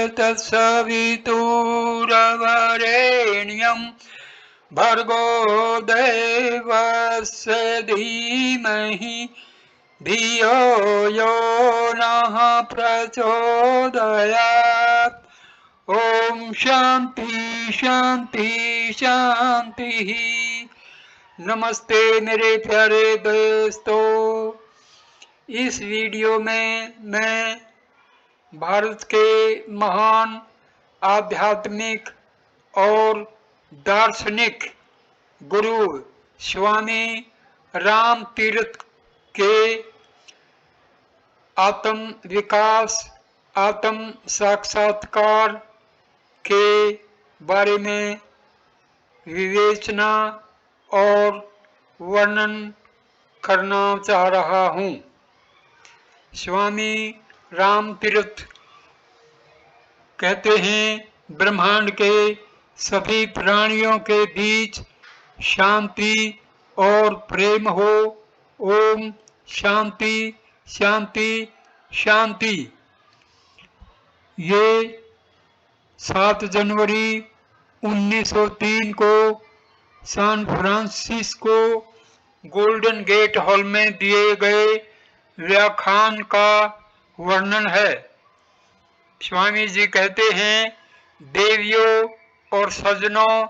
तत्सवितुर्वरेण्यं भर्गो देवस्य धीमहि धियो यो नः प्रचोदयात्। ओम शांति शांति शांति। नमस्ते मेरे प्यारे दोस्तों, इस वीडियो में मैं भारत के महान आध्यात्मिक और दार्शनिक गुरु स्वामी राम तीर्थ के आत्म विकास, आत्म साक्षात्कार के बारे में विवेचना और वर्णन करना चाह रहा हूँ। स्वामी राम तीर्थ कहते हैं, ब्रह्मांड के सभी प्राणियों के बीच शांति और प्रेम हो। ओम शांति शांति शांति। ये 7 जनवरी 1903 को San Francisco Golden Gate Hall में दिए गए व्याख्यान का वर्णन है। स्वामी जी कहते हैं, देवियों और सज्जनों,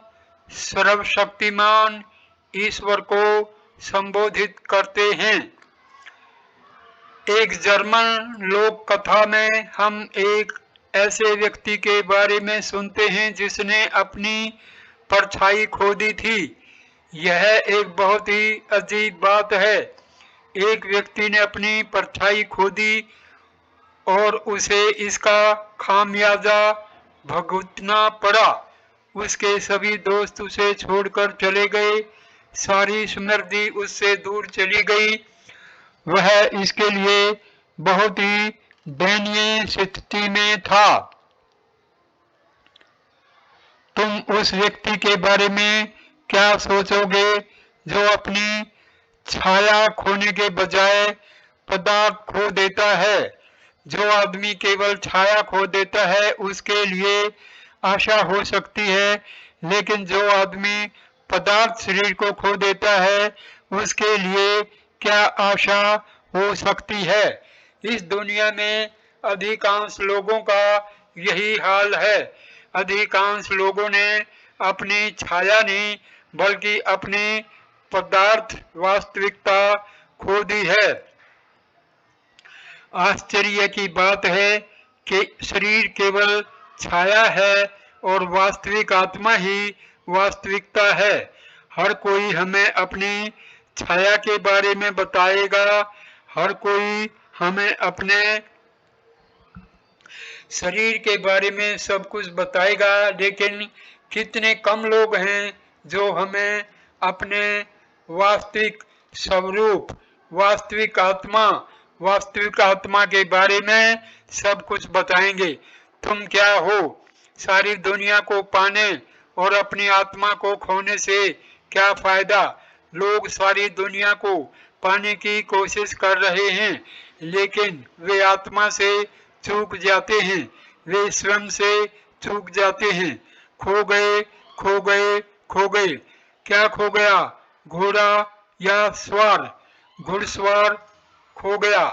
सर्वशक्तिमान ईश्वर को संबोधित करते हैं। एक जर्मन लोक कथा में हम एक ऐसे व्यक्ति के बारे में सुनते हैं जिसने अपनी परछाई खो दी थी। यह एक बहुत ही अजीब बात है। एक व्यक्ति ने अपनी परछाई खो दी और उसे इसका खामियाजा भुगतना पड़ा। उसके सभी दोस्त उसे छोड़कर चले गए, सारी स्मृति उससे दूर चली गई। वह इसके लिए बहुत ही दयनीय स्थिति में था। तुम उस व्यक्ति के बारे में क्या सोचोगे जो अपनी छाया खोने के बजाय पदार्थ खो देता है? जो आदमी केवल छाया खो देता है उसके लिए आशा हो सकती है, लेकिन जो आदमी पदार्थ शरीर को खो देता है उसके लिए क्या आशा हो सकती है? इस दुनिया में अधिकांश लोगों का यही हाल है। अधिकांश लोगों ने अपनी छाया नहीं बल्कि अपनी पदार्थ वास्तविकता खो दी है। आश्चर्य की बात है कि शरीर केवल छाया है और वास्तविक आत्मा ही वास्तविकता है। हर कोई हमें अपनी छाया के बारे में बताएगा, हर कोई हमें अपने शरीर के बारे में सब कुछ बताएगा, लेकिन कितने कम लोग हैं जो हमें अपने वास्तविक स्वरूप, वास्तविक आत्मा के बारे में सब कुछ बताएंगे। तुम क्या हो? सारी दुनिया को पाने और अपनी आत्मा को खोने से क्या फायदा? लोग सारी दुनिया को पाने की कोशिश कर रहे हैं, लेकिन वे आत्मा से चूक जाते हैं, वे स्वयं से चूक जाते हैं। खो गए, खो गए, खो गए। क्या खो गया? घोड़ा या सवार? घुड़सवार खो गया।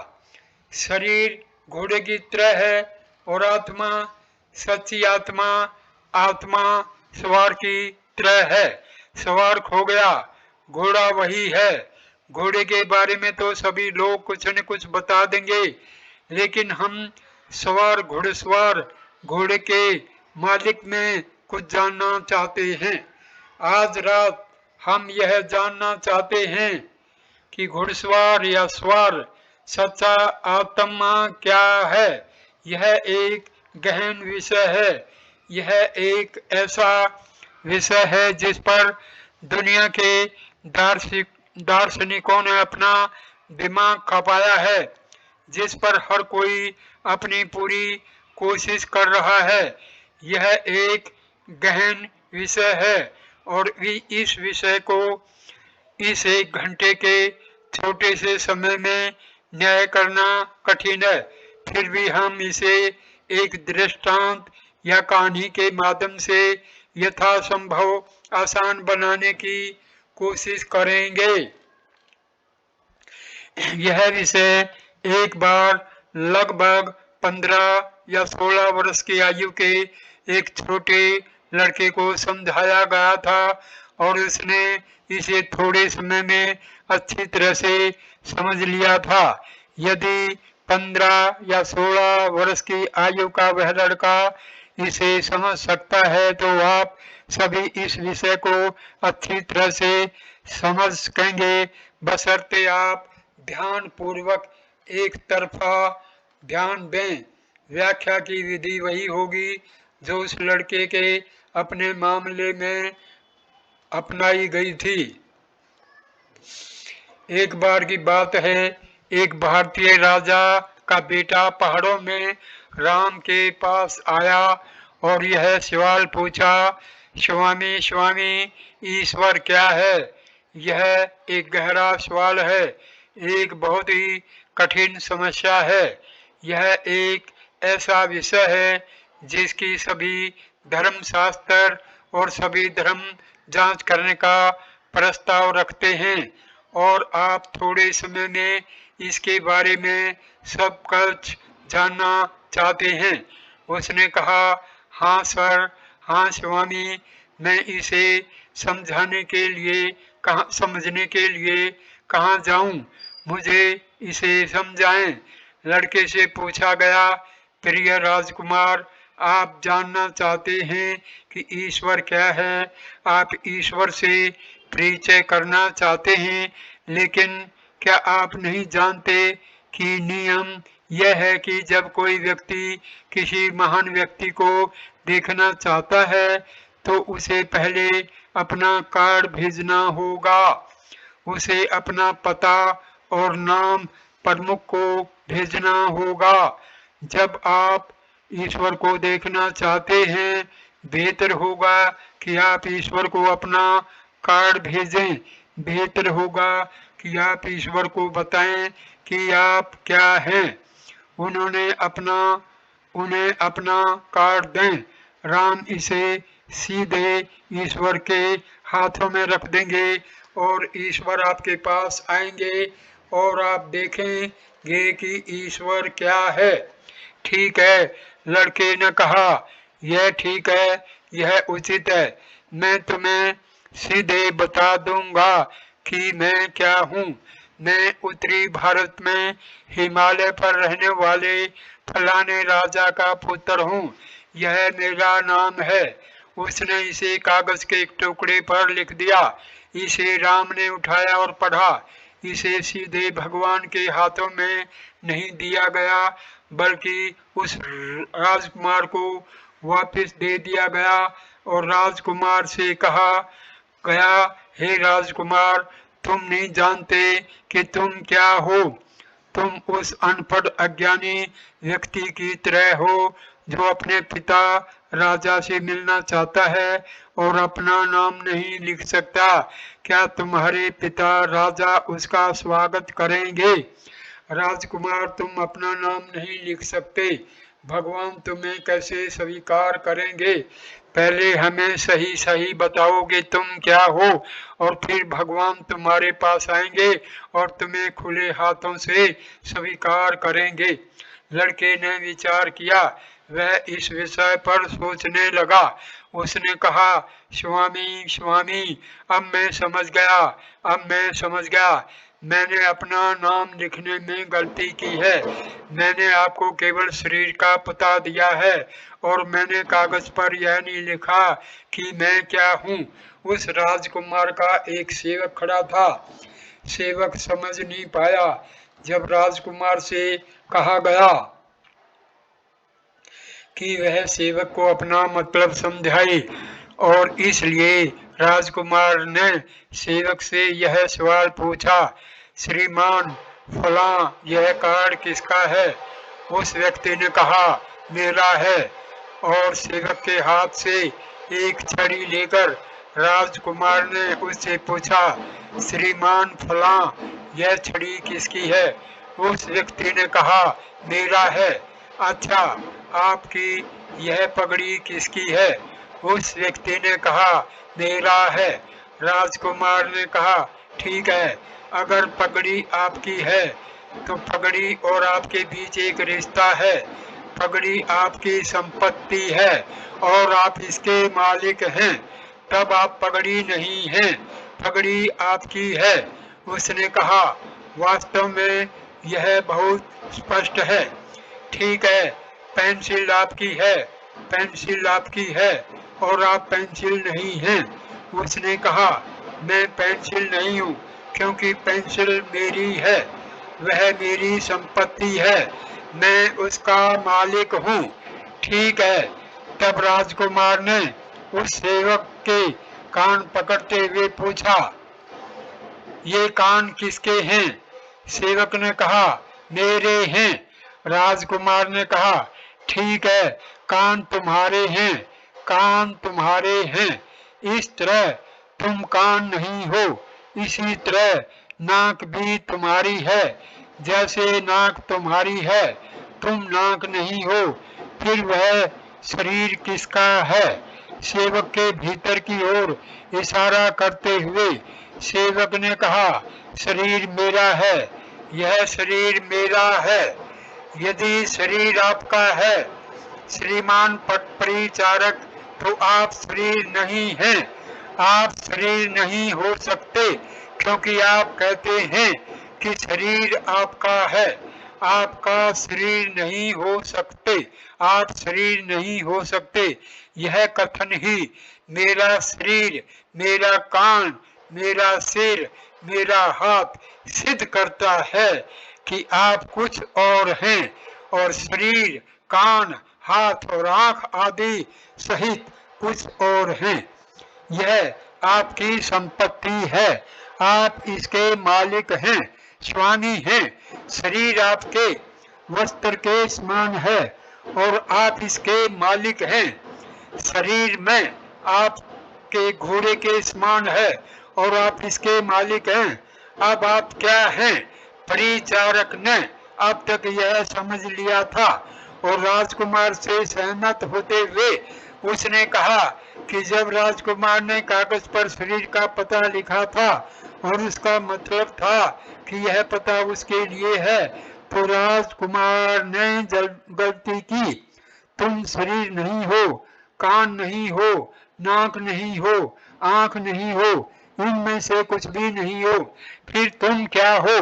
शरीर घोड़े की तरह है और आत्मा, सच्ची आत्मा, आत्मा सवार की तरह है। सवार खो गया, घोड़ा वही है। घोड़े के बारे में तो सभी लोग कुछ न कुछ बता देंगे, लेकिन हम सवार, घुड़सवार, घोड़े के मालिक में कुछ जानना चाहते हैं। आज रात हम यह जानना चाहते हैं कि घुड़सवार या सवार, सच्चा आत्मा क्या है। यह एक गहन विषय है। यह एक ऐसा विषय है जिस पर दुनिया के दार्शनिकों ने अपना दिमाग खपाया है, जिस पर हर कोई अपनी पूरी कोशिश कर रहा है। यह एक गहन विषय है और इस विषय को इस 1 घंटे के छोटे से समय में न्याय करना कठिन है। फिर भी हम इसे एक दृष्टांत या कहानी के माध्यम से यथासंभव आसान बनाने की कोशिश करेंगे। यह विषय एक बार लगभग 15 या 16 वर्ष की आयु के एक छोटे लड़के को समझाया गया था और उसने इसे थोड़े समय में अच्छी तरह से समझ लिया था। यदि 15 या 16 वर्ष की आयु का वह लड़का इसे समझ सकता है तो आप सभी इस विषय को अच्छी तरह से समझ सकेंगे, बशर्ते आप ध्यान पूर्वक एक तरफा ध्यान दें। व्याख्या की विधि वही होगी जो उस लड़के के अपने मामले में अपनाई गई थी। एक बार की बात है, एक भारतीय राजा का बेटा पहाड़ों में राम के पास आया और यह सवाल पूछा, स्वामी स्वामी, ईश्वर क्या है? यह एक गहरा सवाल है, एक बहुत ही कठिन समस्या है। यह एक ऐसा विषय है जिसकी सभी धर्मशास्त्र और सभी धर्म जांच करने का प्रस्ताव रखते हैं और आप थोड़े समय में इसके बारे में सब कुछ जानना चाहते हैं। उसने कहा, हाँ सर, हाँ स्वामी, मैं इसे समझने के लिए कहाँ जाऊं? मुझे इसे समझाएं। लड़के से पूछा गया, प्रिय राजकुमार, आप जानना चाहते हैं कि ईश्वर क्या है? आप ईश्वर से परिचय करना चाहते हैं, लेकिन क्या आप नहीं जानते कि नियम यह है कि जब कोई व्यक्ति किसी महान व्यक्ति को देखना चाहता है तो उसे पहले अपना कार्ड भेजना होगा। उसे अपना पता और नाम प्रमुख को भेजना होगा। जब आप ईश्वर को देखना चाहते हैं, बेहतर होगा कि आप ईश्वर को अपना कार्ड भेजें। बेहतर होगा कि आप ईश्वर को बताएं कि आप क्या हैं। उन्हें अपना कार्ड दें। राम इसे सीधे ईश्वर के हाथों में रख देंगे और ईश्वर आपके पास आएंगे और आप देखेंगे कि ईश्वर क्या है। ठीक है, लड़के ने कहा, यह ठीक है, यह उचित है। मैं तुम्हें सीधे बता दूंगा कि मैं क्या हूँ। मैं उत्तरी भारत में हिमालय पर रहने वाले फलाने राजा का पुत्र हूँ। यह मेरा नाम है। उसने इसे कागज के एक टुकड़े पर लिख दिया। इसे राम ने उठाया और पढ़ा। इसे सीधे भगवान के हाथों में नहीं दिया गया, बल्कि उस राजकुमार को वापस दे दिया गया और राजकुमार से कहा गया, हे राजकुमार, तुम नहीं जानते कि तुम क्या हो। तुम उस अनपढ़ अज्ञानी व्यक्ति की तरह हो जो अपने पिता राजा से मिलना चाहता है और अपना नाम नहीं लिख सकता। क्या तुम्हारे पिता राजा उसका स्वागत करेंगे? राजकुमार, तुम अपना नाम नहीं लिख सकते, भगवान तुम्हें कैसे स्वीकार करेंगे? पहले हमें सही सही बताओगे तुम क्या हो, और फिर भगवान तुम्हारे पास आएंगे और तुम्हें खुले हाथों से स्वीकार करेंगे। लड़के ने विचार किया। वह इस विषय पर सोचने लगा। उसने कहा, स्वामी स्वामी, अब मैं समझ गया। मैंने अपना नाम लिखने में गलती की है। मैंने आपको केवल शरीर का पता दिया है और मैंने कागज पर यह नहीं लिखा कि मैं क्या हूँ। उस राजकुमार का एक सेवक खड़ा था। सेवक समझ नहीं पाया। जब राजकुमार से कहा गया कि वह सेवक को अपना मतलब समझाए, और इसलिए राजकुमार ने सेवक से यह सवाल पूछा, श्रीमान फलां, यह कार्ड किसका है? उस व्यक्ति ने कहा, मेरा है। और सेवक के हाथ से एक छड़ी लेकर राजकुमार ने उससे पूछा, श्रीमान फलां, यह छड़ी किसकी है? उस व्यक्ति ने कहा, मेरा है। अच्छा, आपकी यह पगड़ी किसकी है? उस व्यक्ति ने कहा, मेरा है। राजकुमार ने कहा, ठीक है, अगर पगड़ी आपकी है तो पगड़ी और आपके बीच एक रिश्ता है। पगड़ी आपकी संपत्ति है और आप इसके मालिक हैं। तब आप पगड़ी नहीं हैं, पगड़ी आपकी है। उसने कहा, वास्तव में यह बहुत स्पष्ट है। ठीक है, पेंसिल आपकी है, पेंसिल आपकी है और आप पेंसिल नहीं हैं। उसने कहा, मैं पेंसिल नहीं हूँ, क्योंकि पेंसिल मेरी है, वह मेरी संपत्ति है, मैं उसका मालिक हूँ। ठीक है। तब राजकुमार ने उस सेवक के कान पकड़ते हुए पूछा, ये कान किसके हैं? सेवक ने कहा, मेरे हैं। राजकुमार ने कहा, ठीक है, कान तुम्हारे हैं, कान तुम्हारे हैं। इस तरह तुम कान नहीं हो, इसी तरह नाक भी तुम्हारी है। जैसे नाक तुम्हारी है, तुम नाक नहीं हो, फिर वह शरीर किसका है? सेवक के भीतर की ओर इशारा करते हुए सेवक ने कहा, शरीर मेरा है, यह शरीर मेरा है। यदि शरीर आपका है श्रीमान परिचारक, तो आप शरीर नहीं हैं, आप शरीर नहीं हो सकते, क्योंकि आप कहते हैं कि शरीर आपका है। आपका शरीर नहीं हो सकते, आप शरीर नहीं हो सकते। यह कथन ही मेरा शरीर, मेरा कान, मेरा सिर, मेरा हाथ सिद्ध करता है कि आप कुछ और हैं, और शरीर, कान, हाथ और आंख आदि सहित कुछ और हैं। यह आपकी संपत्ति है, आप इसके मालिक हैं, स्वामी हैं। शरीर आपके वस्त्र के समान है और आप इसके मालिक हैं। शरीर में आपके घोड़े के समान है और आप इसके मालिक हैं। अब आप क्या हैं? परिचारक ने अब तक यह समझ लिया था और राजकुमार से सहमत होते हुए उसने कहा कि जब राजकुमार ने कागज पर शरीर का पता लिखा था और उसका मतलब था कि यह पता उसके लिए है, तो राजकुमार ने गलती की। तुम शरीर नहीं हो, कान नहीं हो, नाक नहीं हो, आंख नहीं हो, इनमें से कुछ भी नहीं हो, फिर तुम क्या हो?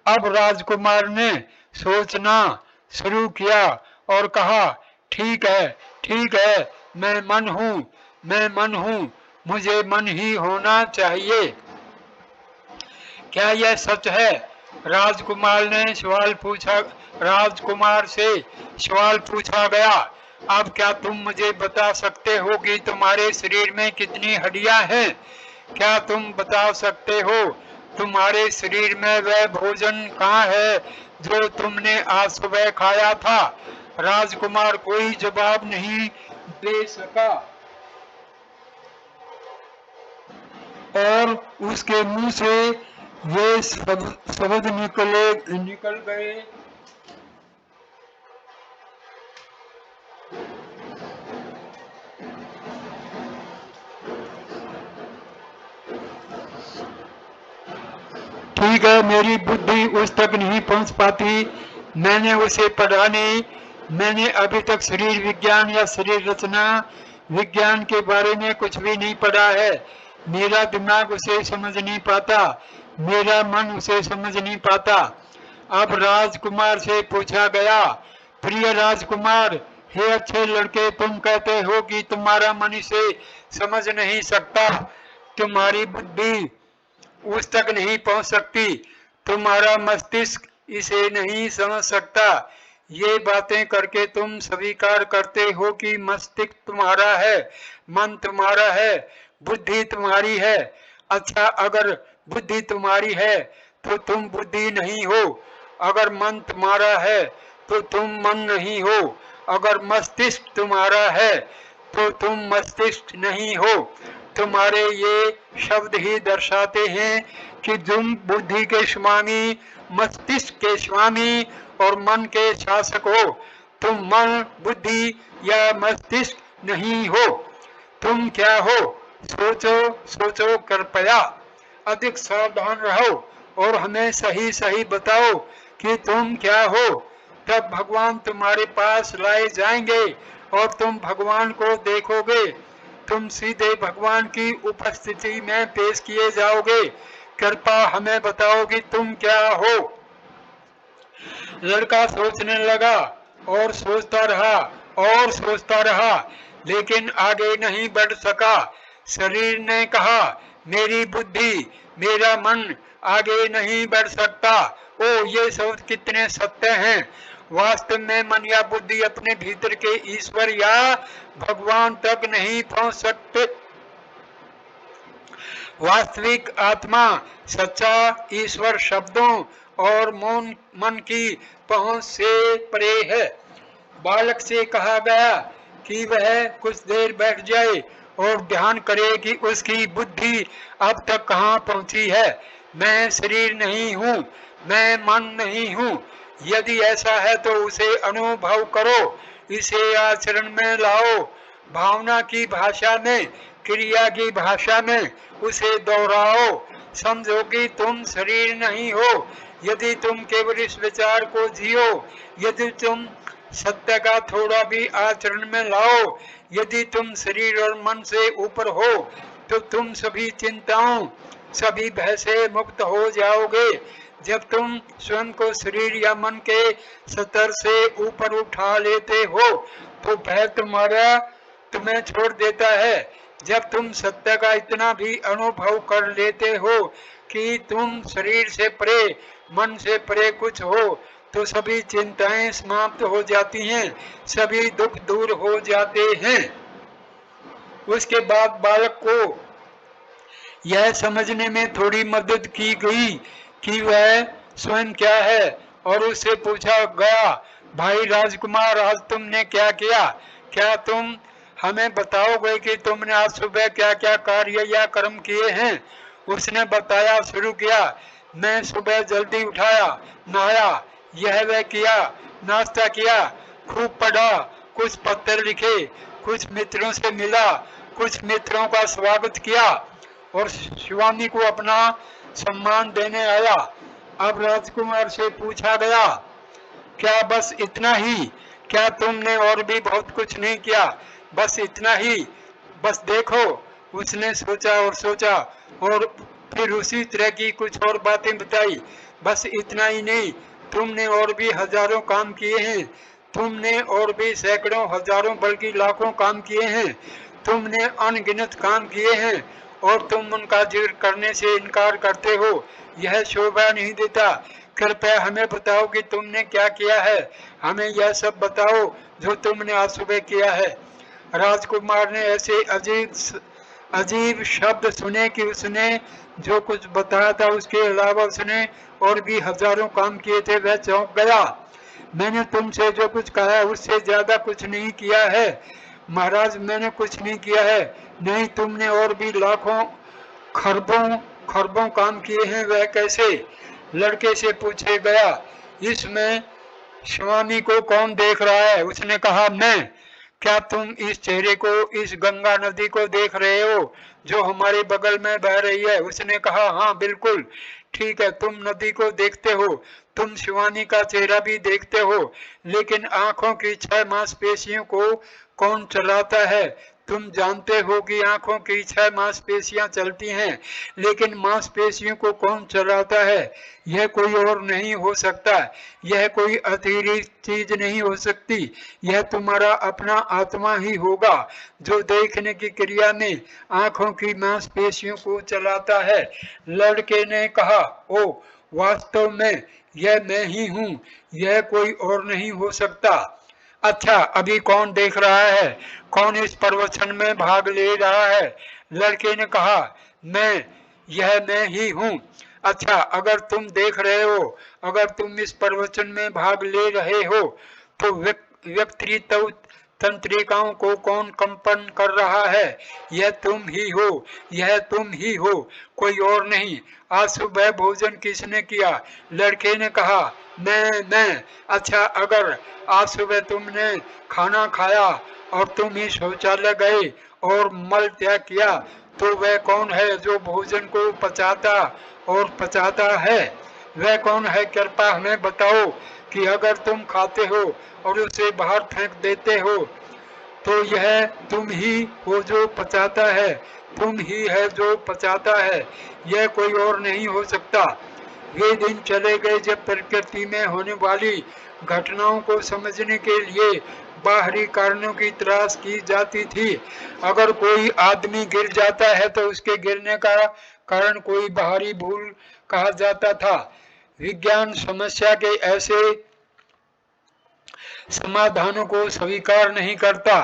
अब राजकुमार ने सोचना शुरू किया और कहा, ठीक है, ठीक है, मैं मन हूँ, मैं मन हूँ, मुझे मन ही होना चाहिए। क्या यह सच है? राजकुमार ने सवाल पूछा, राजकुमार से सवाल पूछा गया। अब क्या तुम मुझे बता सकते हो कि तुम्हारे शरीर में कितनी हड्डियां हैं? क्या तुम बता सकते हो तुम्हारे शरीर में वह भोजन कहाँ है जो तुमने आज सुबह खाया था? राजकुमार कोई जवाब नहीं दे सका और उसके मुंह से ये शब्द निकल गए, ठीक है, मेरी बुद्धि उस तक नहीं पहुंच पाती, मैंने उसे पढ़ा नहीं, मैंने अभी तक शरीर विज्ञान या शरीर रचना विज्ञान के बारे में कुछ भी नहीं पढ़ा है। मेरा दिमाग उसे समझ नहीं पाता, मेरा मन उसे समझ नहीं पाता। अब राजकुमार से पूछा गया, प्रिय राजकुमार, हे अच्छे लड़के, तुम कहते हो कि तुम्हारा मन इसे समझ नहीं सकता, तुम्हारी बुद्धि उस तक नहीं पहुंच सकती, तुम्हारा मस्तिष्क इसे नहीं समझ सकता। ये बातें करके तुम स्वीकार करते हो कि मस्तिष्क तुम्हारा है, मन तुम्हारा है, बुद्धि तुम्हारी है। अच्छा, अगर बुद्धि तुम्हारी है तो तुम बुद्धि नहीं हो, अगर मन तुम्हारा है तो तुम मन नहीं हो, अगर मस्तिष्क तुम्हारा है तो तुम मस्तिष्क नहीं हो। तुम्हारे ये शब्द ही दर्शाते हैं कि तुम बुद्धि के स्वामी, मस्तिष्क के स्वामी और मन के शासक हो। तुम मन, बुद्धि या मस्तिष्क नहीं हो। तुम क्या हो? सोचो, सोचो कृपया। अधिक सावधान रहो और हमें सही सही बताओ कि तुम क्या हो। तब भगवान तुम्हारे पास लाए जाएंगे और तुम भगवान को देखोगे। तुम सीधे भगवान की उपस्थिति में पेश किए जाओगे। कृपा हमें बताओ कि तुम क्या हो। लड़का सोचने लगा और सोचता रहा और सोचता रहा, लेकिन आगे नहीं बढ़ सका। शरीर ने कहा, मेरी बुद्धि, मेरा मन आगे नहीं बढ़ सकता। ओ, ये शब्द कितने सत्य हैं। वास्तव में मन या बुद्धि अपने भीतर के ईश्वर या भगवान तक नहीं पहुंच सकते। वास्तविक आत्मा, सच्चा ईश्वर शब्दों और मन की पहुंच से परे है। बालक से कहा गया कि वह कुछ देर बैठ जाए और ध्यान करे कि उसकी बुद्धि अब तक कहाँ पहुंची है। मैं शरीर नहीं हूँ, मैं मन नहीं हूँ। यदि ऐसा है तो उसे अनुभव करो, इसे आचरण में लाओ। भावना की भाषा में, क्रिया की भाषा में उसे दोहराओ। समझो कि तुम शरीर नहीं हो। यदि तुम केवल इस विचार को जियो, यदि तुम सत्य का थोड़ा भी आचरण में लाओ, यदि तुम शरीर और मन से ऊपर हो, तो तुम सभी चिंताओं, सभी भय से मुक्त हो जाओगे। जब तुम स्वयं को शरीर या मन के स्तर से ऊपर उठा लेते हो, तो भय तुम्हें छोड़ देता है। जब तुम सत्य का इतना भी अनुभव कर लेते हो कि तुम शरीर से परे, मन से परे कुछ हो, तो सभी चिंताएं समाप्त हो जाती हैं, सभी दुख दूर हो जाते हैं। उसके बाद बालक को यह समझने में थोड़ी मदद की गई कि वह स्वयं क्या है, और उससे पूछा गया, भाई राजकुमार, आज तुमने क्या किया? क्या तुम हमें बताओगे कि तुमने आज सुबह क्या क्या कार्य या कर्म किए हैं? उसने बताया शुरू किया, मैं सुबह जल्दी उठाया, नहाया, यह वह किया, नाश्ता किया, खूब पढ़ा, कुछ पत्र लिखे, कुछ मित्रों से मिला, कुछ मित्रों का स्वागत किया और शिवानी को अपना सम्मान देने आया। अब राजकुमार से पूछा गया, क्या बस इतना ही? क्या तुमने और भी बहुत कुछ नहीं किया? बस इतना ही? बस देखो, उसने सोचा और सोचा और फिर उसी तरह की कुछ और बातें बताई। बस इतना ही नहीं, तुमने और भी हजारों काम किए हैं, तुमने और भी सैकड़ों, हजारों, बल्कि लाखों काम किए हैं, तुमने अनगिनत काम किए हैं और तुम उनका जिक्र करने से इनकार करते हो। यह शोभा नहीं देता। कृपया हमें बताओ कि तुमने क्या किया है। हमें यह सब बताओ जो तुमने आज सुबह किया है। राजकुमार ने ऐसे अजीब शब्द सुने कि उसने जो कुछ बताया था उसके अलावा उसने और भी हजारों काम किए थे। वह चौंक गया। मैंने तुमसे जो कुछ कहा है उससे ज्यादा कुछ नहीं किया है महाराज, मैंने कुछ नहीं किया है। नहीं, तुमने और भी लाखों, खरबों खरबों काम किए हैं। वह कैसे? लड़के से पूछे गया। इसमें स्वामी को कौन देख रहा है? उसने कहा, मैं। क्या तुम इस चेहरे को, इस गंगा नदी को देख रहे हो जो हमारे बगल में बह रही है? उसने कहा, हाँ बिल्कुल ठीक है, तुम नदी को देखते हो, तुम शिवानी का चेहरा भी देखते हो, लेकिन आंखों की 6 मांसपेशियों को कौन चलाता है? तुम जानते हो कि आंखों की 6 मांसपेशियां चलती हैं, लेकिन मांसपेशियों को कौन चलाता है? यह कोई और नहीं हो सकता, यह कोई अतिरिक्त चीज नहीं हो सकती, यह तुम्हारा अपना आत्मा ही होगा जो देखने की क्रिया में आंखों की मांसपेशियों को चलाता है। लड़के ने कहा, ओ, वास्तव में यह मैं ही हूँ, यह कोई और नहीं हो सकता। अच्छा, अभी कौन देख रहा है? कौन इस प्रवचन में भाग ले रहा है? लड़के ने कहा, यह मैं ही हूँ। अच्छा, अगर तुम देख रहे हो, अगर तुम इस प्रवचन में भाग ले रहे हो, तो व्यक्तित्व तंत्रिकाओं को कौन कंपन कर रहा है? यह तुम ही हो, यह तुम ही हो, कोई और नहीं। आज सुबह भोजन किसने किया? लड़के ने कहा, मैं। अच्छा, अगर आज सुबह तुमने खाना खाया और तुम ही शौचालय गए और मल त्याग किया, तो वह कौन है जो भोजन को पचाता और पचाता है? वह कौन है? कृपा हमें बताओ कि अगर तुम खाते हो और उसे बाहर फेंक देते हो तो यह तुम ही हो जो पचाता है, तुम ही है जो पचाता है, यह कोई और नहीं हो सकता। वे दिन चले गए जब प्रकृति में होने वाली घटनाओं को समझने के लिए बाहरी कारणों की तलाश की जाती थी। अगर कोई आदमी गिर जाता है तो उसके गिरने का कारण कोई बाहरी भूल कहा जाता था। विज्ञान समस्या के ऐसे समाधानों को स्वीकार नहीं करता।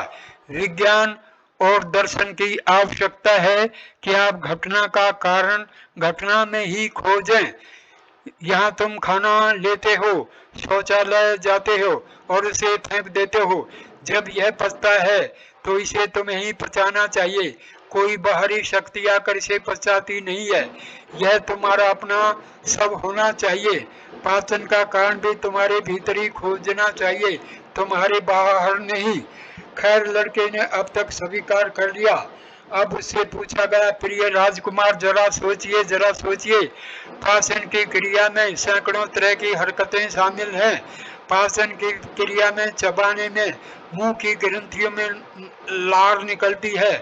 विज्ञान और दर्शन की आवश्यकता है कि आप घटना का कारण घटना में ही खोजें। यहाँ तुम खाना लेते हो, शौचालय जाते हो और उसे फेंक देते हो। जब यह पचता है तो इसे तुम्हें ही पचाना चाहिए, कोई बाहरी शक्ति आकर इसे पचाती नहीं है। यह तुम्हारा अपना सब होना चाहिए। पाचन का कारण भी तुम्हारे भीतर ही खोजना चाहिए, तुम्हारे बाहर नहीं। खैर, लड़के ने अब तक स्वीकार कर लिया। अब उससे पूछा गया, प्रिय राजकुमार, जरा सोचिए, जरा सोचिए। पाचन की क्रिया में सैकड़ों तरह की हरकतें शामिल हैं। पाचन की क्रिया में चबाने में मुंह की ग्रंथियों में लार निकलती है।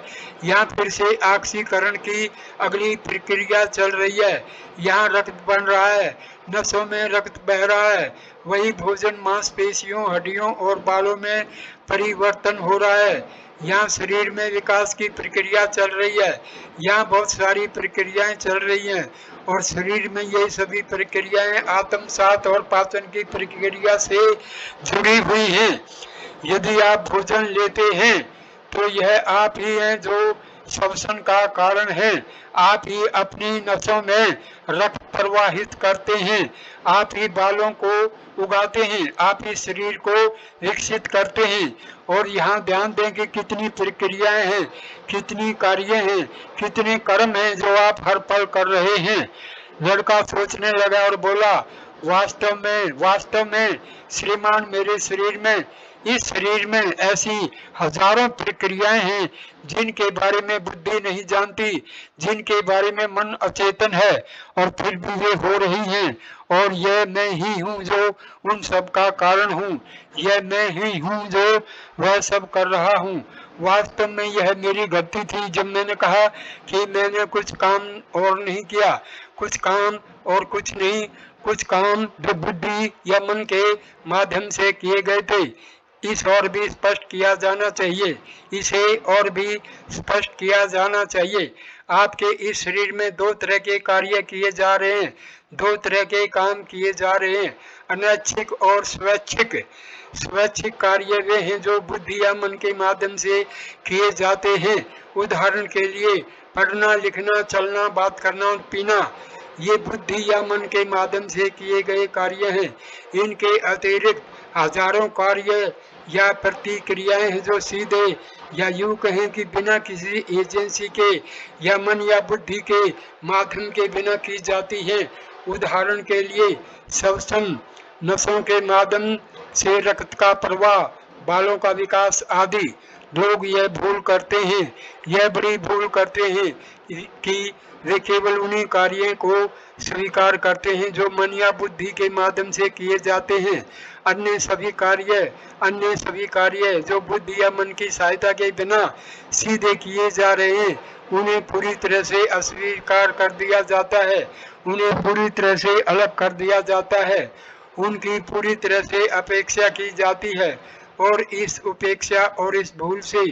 यहाँ फिर से ऑक्सीकरण की अगली प्रक्रिया चल रही है। यहाँ रक्त बन रहा है, नसों में रक्त बह रहा है। वही भोजन मांसपेशियों, हड्डियों और बालों में परिवर्तन हो रहा है। यहाँ शरीर में विकास की प्रक्रिया चल रही है। यहाँ बहुत सारी प्रक्रियाएं चल रही हैं और शरीर में ये सभी प्रक्रियाएं आत्मसात और पाचन की प्रक्रिया से जुड़ी हुई हैं। यदि आप भोजन लेते हैं तो यह आप ही हैं जो श्वसन का कारण है। आप ही अपनी नसों में रक्त प्रवाहित करते हैं, आप ही बालों को उगाते हैं, आप ही शरीर को विकसित करते हैं। और यहाँ ध्यान दें कि कितनी प्रक्रियाएं हैं, कितनी कार्य हैं, कितने कर्म हैं जो आप हर पल कर रहे हैं। लड़का सोचने लगा और बोला, वास्तव में श्रीमान, मेरे शरीर में, इस शरीर में ऐसी हजारों प्रक्रियाएं हैं जिनके बारे में बुद्धि नहीं जानती, जिनके बारे में मन अचेतन है, और फिर भी वे हो रही हैं। और यह मैं ही हूँ जो उन सब का कारण हूँ, यह मैं ही हूँ जो वह सब कर रहा हूँ। वास्तव में यह मेरी गलती थी जब मैंने कहा कि मैंने कुछ काम और नहीं किया, कुछ काम और कुछ नहीं, कुछ काम जो बुद्धि या मन के माध्यम से किए गए थे। इस और भी स्पष्ट किया जाना चाहिए, इसे और भी स्पष्ट किया जाना चाहिए। आपके इस शरीर में दो तरह के कार्य किए जा रहे हैं, दो तरह के काम किए जा रहे हैं, अनैच्छिक और स्वैच्छिक। स्वैच्छिक कार्य वे हैं जो बुद्धि या मन के माध्यम से किए जाते हैं। उदाहरण के लिए पढ़ना, लिखना, चलना, बात करना और पीना, ये बुद्धि या मन के माध्यम से किए गए कार्य हैं। इनके अतिरिक्त हजारों कार्य या प्रतिक्रियाएं हैं जो सीधे या यूं कहें कि बिना किसी एजेंसी के या मन या बुद्धि के माध्यम के बिना की जाती हैं। उदाहरण के लिए श्वसन, नसों के माध्यम से रक्त का प्रवाह, बालों का विकास आदि। लोग यह भूल करते हैं, यह बड़ी भूल करते हैं कि वे केवल उन्हीं कार्यों को स्वीकार करते हैं जो मन या बुद्धि के माध्यम से किए जाते हैं। अन्य सभी कार्य जो बुद्धि या मन की सहायता के बिना सीधे किए जा रहे हैं, उन्हें पूरी तरह से अस्वीकार कर दिया जाता है, उन्हें पूरी तरह से अलग कर दिया जाता है, उनकी पूरी तरह से अपेक्षा की जाती है। और इस उपेक्षा और इस भूल से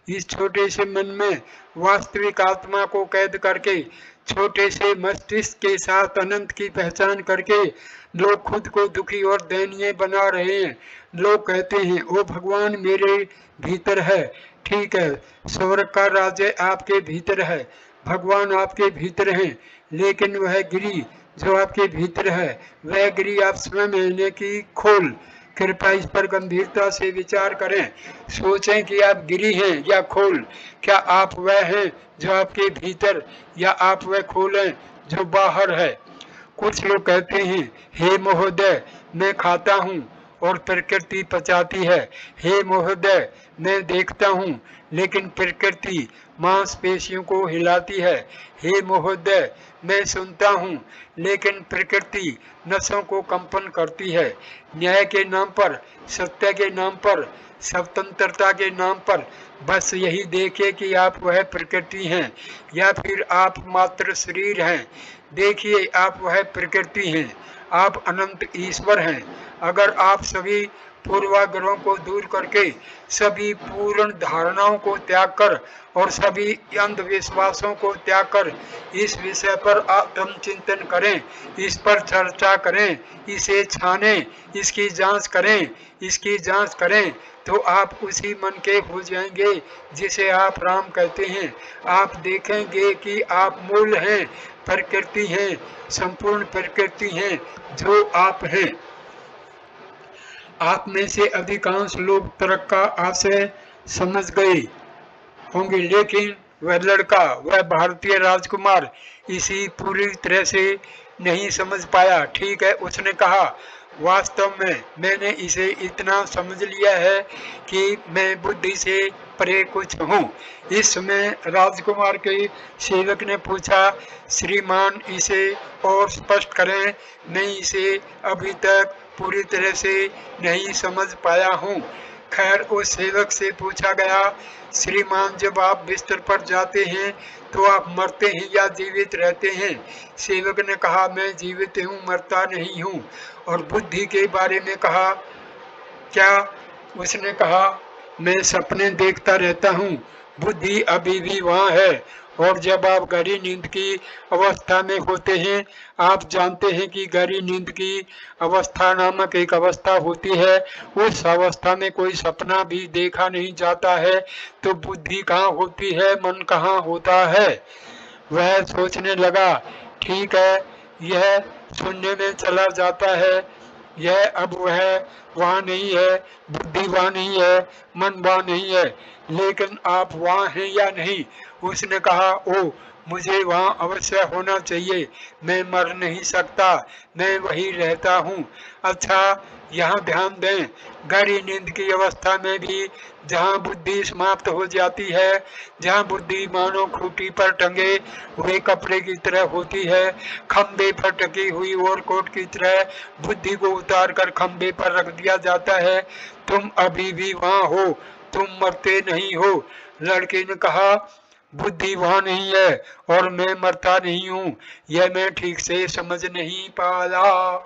इस छोटे से मन में वास्तविक आत्मा को कैद करके, छोटे से मस्तिष्क के साथ अनंत की पहचान करके लोग खुद को दुखी और दयनीय बना रहे हैं। लोग कहते हैं, ओ भगवान मेरे भीतर है। ठीक है, स्वर्ग का राज्य आपके भीतर है, भगवान आपके भीतर हैं, लेकिन वह गिरी जो आपके भीतर है, वह गिरी आप स्वयं हैं की खोल। कृपया इस पर गंभीरता से विचार करें। सोचें कि आप गिरी हैं या खोल। क्या आप वह हैं जो आपके भीतर, या आप वह खोल हैं जो बाहर है? कुछ लोग कहते हैं, हे महोदय, मैं खाता हूँ और प्रकृति पचाती है। हे महोदय, मैं देखता हूँ लेकिन प्रकृति मांसपेशियों को हिलाती है। हे महोदय, मैं सुनता हूँ लेकिन प्रकृति नसों को कंपन करती है। न्याय के नाम पर, सत्य के नाम पर, स्वतंत्रता के नाम पर बस यही देखिए कि आप वह प्रकृति हैं या फिर आप मात्र शरीर हैं। देखिए, आप वह प्रकृति हैं, आप अनंत ईश्वर हैं। अगर आप सभी पूर्वाग्रहों को दूर करके, सभी पूर्ण धारणाओं को त्याग कर और सभी अंधविश्वासों को त्याग कर इस विषय पर आत्मचिंतन करें, इस पर चर्चा करें, इसे छानें, इसकी जांच करें, इसकी जांच करें, तो आप उसी मन के हो जाएंगे जिसे आप राम कहते हैं। आप देखेंगे कि आप मूल हैं, प्रकृति हैं, संपूर्ण प्रकृति हैं, जो आप हैं। आप में से अधिकांश लोग तर्क का आशय समझ गए होंगे, लेकिन वह लड़का, वह भारतीय राजकुमार इसी पूरी तरह से नहीं समझ पाया। ठीक है, उसने कहा, वास्तव में मैंने इसे इतना समझ लिया है कि मैं बुद्धि से परे कुछ हूँ। इस समय राजकुमार के सेवक ने पूछा, श्रीमान इसे और स्पष्ट करें, मैं इसे अभी तक पूरी तरह से नहीं समझ पाया हूँ। खैर, उस सेवक से पूछा गया, श्रीमान जब आप बिस्तर पर जाते हैं तो आप मरते हैं या जीवित रहते हैं? सेवक ने कहा, मैं जीवित हूँ, मरता नहीं हूँ। और बुद्धि के बारे में कहा, क्या? उसने कहा, मैं सपने देखता रहता हूँ, बुद्धि अभी भी वहाँ है। और जब आप गहरी नींद की अवस्था में होते हैं, आप जानते हैं कि गहरी नींद की अवस्था नामक एक अवस्था होती है। उस अवस्था में कोई सपना भी देखा नहीं जाता है, तो बुद्धि कहाँ होती है, मन कहाँ होता है? वह सोचने लगा, ठीक है, यह शून्य में चला जाता है, यह अब वह वहाँ नहीं है, बुद्धि वहाँ नहीं है, मन वहाँ नहीं है, लेकिन आप वहाँ हैं या नहीं? उसने कहा, ओ, मुझे वहाँ अवश्य होना चाहिए, मैं मर नहीं सकता, मैं वही रहता हूँ। अच्छा, यहाँ ध्यान दें, गहरी नींद की अवस्था में भी जहाँ बुद्धि समाप्त हो जाती है, जहाँ बुद्धि मानो खूंटी पर टंगे हुए कपड़े की तरह होती है, खंबे पर टकी हुई ओवरकोट की तरह बुद्धि को उतार कर खंबे पर रख दिया जाता है। तुम अभी भी वहाँ हो, तुम मरते नहीं हो। लड़के ने कहा, बुद्धि वहाँ नहीं है और मैं मरता नहीं हूँ, यह मैं ठीक से समझ नहीं पाया।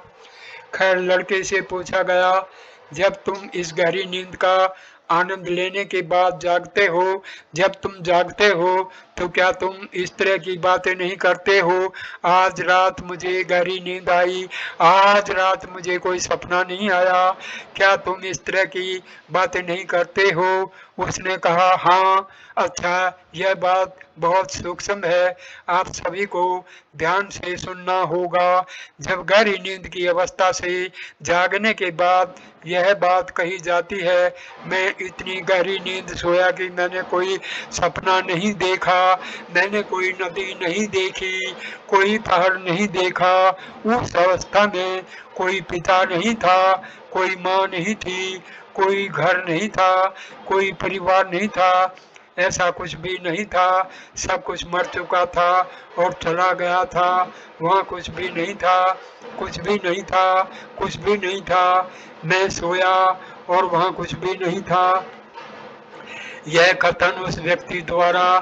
खैर, लड़के से पूछा गया, जब तुम इस गहरी नींद का आनंद लेने के बाद जागते हो, जब तुम जागते हो तो क्या तुम इस तरह की बातें नहीं करते हो, आज रात मुझे गहरी नींद आई, आज रात मुझे कोई सपना नहीं आया, क्या तुम इस तरह की बातें नहीं करते हो? उसने कहा, हाँ। अच्छा, यह बात बहुत सूक्ष्म है, आप सभी को ध्यान से सुनना होगा। जब गहरी नींद की अवस्था से जागने के बाद यह बात कही जाती है, मैं इतनी गहरी नींद सोया कि मैंने कोई सपना नहीं देखा, मैंने कोई नदी नहीं देखी, कोई पहाड़ नहीं देखा, उस अवस्था में कोई पिता नहीं था, कोई माँ नहीं थी, कोई घर नहीं था, कोई परिवार नहीं था, ऐसा कुछ भी नहीं था, सब कुछ मर चुका था और चला गया था, वहाँ कुछ भी नहीं था, कुछ भी नहीं था, कुछ भी नहीं था, मैं सोया और वहाँ कुछ भी नहीं था। यह कथन उस व्यक्ति द्वारा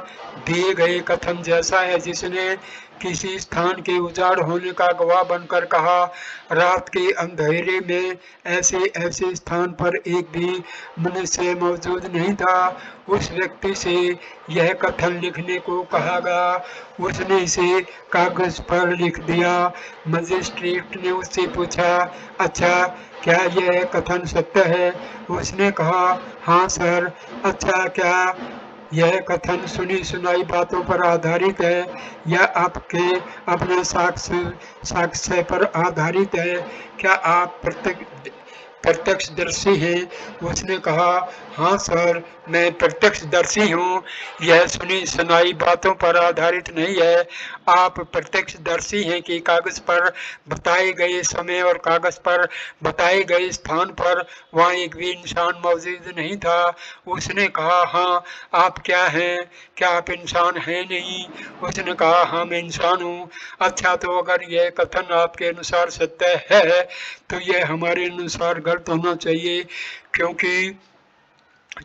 दिए गए कथन जैसा है जिसने किसी स्थान के उजाड़ होने का गवाह बनकर कहा, रात के अंधेरे में ऐसे ऐसे स्थान पर एक भी मनुष्य मौजूद नहीं था। उस व्यक्ति से यह कथन लिखने को कहा गया, उसने इसे कागज पर लिख दिया। मजिस्ट्रेट ने उससे पूछा, अच्छा, क्या यह कथन सत्य है? उसने कहा, हाँ सर। अच्छा, क्या यह कथन सुनी सुनाई बातों पर आधारित है या आपके अपने साक्ष्य पर आधारित है? क्या आप प्रत्यक्षदर्शी हैं। उसने कहा, हाँ सर, मैं प्रत्यक्षदर्शी हूँ। यह सुनी सुनाई बातों पर आधारित नहीं है। आप प्रत्यक्षदर्शी हैं कि कागज पर बताए गए समय और कागज पर बताए गए स्थान पर वहाँ एक भी इंसान मौजूद नहीं था। उसने कहा, हाँ, आप क्या हैं? क्या आप इंसान हैं नहीं? उसने कहा, हाँ, मैं इंसान हूँ। अच्छा, तो अगर यह कथन आपके अनुसार सत्य है तो यह हमारे अनुसार गलत होना चाहिए, क्योंकि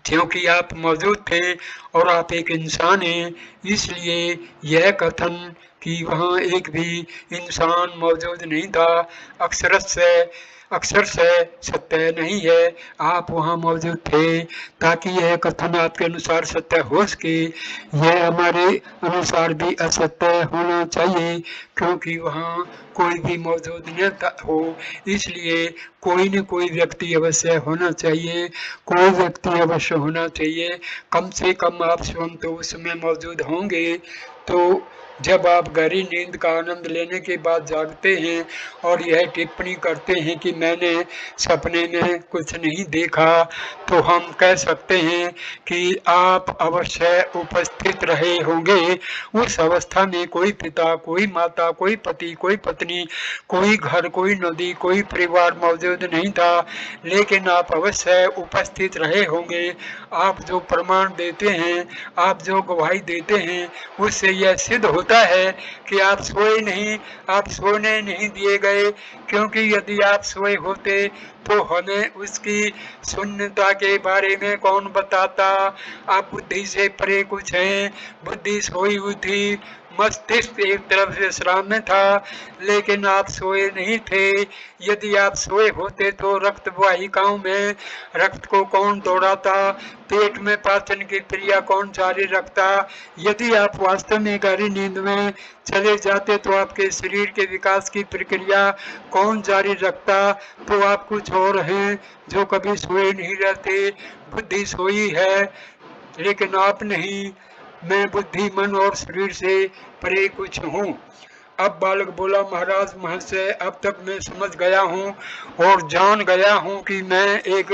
क्योंकि आप मौजूद थे और आप एक इंसान हैं। इसलिए यह कथन कि वहाँ एक भी इंसान मौजूद नहीं था अक्सर से सत्य नहीं है। आप वहाँ मौजूद थे ताकि यह कथन आपके अनुसार सत्य हो सके। यह हमारे अनुसार भी असत्य होना चाहिए, क्योंकि वहाँ कोई भी मौजूद न हो। इसलिए कोई न कोई व्यक्ति अवश्य होना चाहिए, कोई व्यक्ति अवश्य होना चाहिए। कम से कम आप स्वयं तो उसमें मौजूद होंगे। तो जब आप गहरी नींद का आनंद लेने के बाद जागते हैं और यह टिप्पणी करते हैं कि मैंने सपने में कुछ नहीं देखा, तो हम कह सकते हैं कि आप अवश्य उपस्थित रहे होंगे। उस अवस्था में कोई पिता, कोई माता, कोई पति, कोई पत्नी, कोई घर, कोई नदी, कोई परिवार मौजूद नहीं था, लेकिन आप अवश्य उपस्थित रहे होंगे। आप जो प्रमाण देते हैं, आप जो गवाही देते हैं, उससे यह सिद्ध होता है कि आप सोए नहीं, आप सोने नहीं दिए गए, क्योंकि यदि आप सोए होते तो हमें उसकी शून्यता के बारे में कौन बताता। आप बुद्धि से परे कुछ हैं, बुद्धि सोई हुई थी, मस्तिष्क एक तरफ से विश्राम में था, लेकिन आप सोए नहीं थे। यदि आप सोए होते तो रक्त वाहिकाओं में रक्त को कौन दौड़ाता, पेट में पाचन की क्रिया कौन जारी रखता। यदि आप वास्तव में गहरी नींद में चले जाते तो आपके शरीर के विकास की प्रक्रिया कौन जारी रखता। तो आप कुछ और हैं जो कभी सोए नहीं रहते। बुद्धि सोई है, लेकिन आप नहीं। मैं बुद्धि, मन और शरीर से परे कुछ हूँ। अब बालक बोला, महाराज महर्षि, अब तक मैं समझ गया हूँ और जान गया हूँ कि मैं एक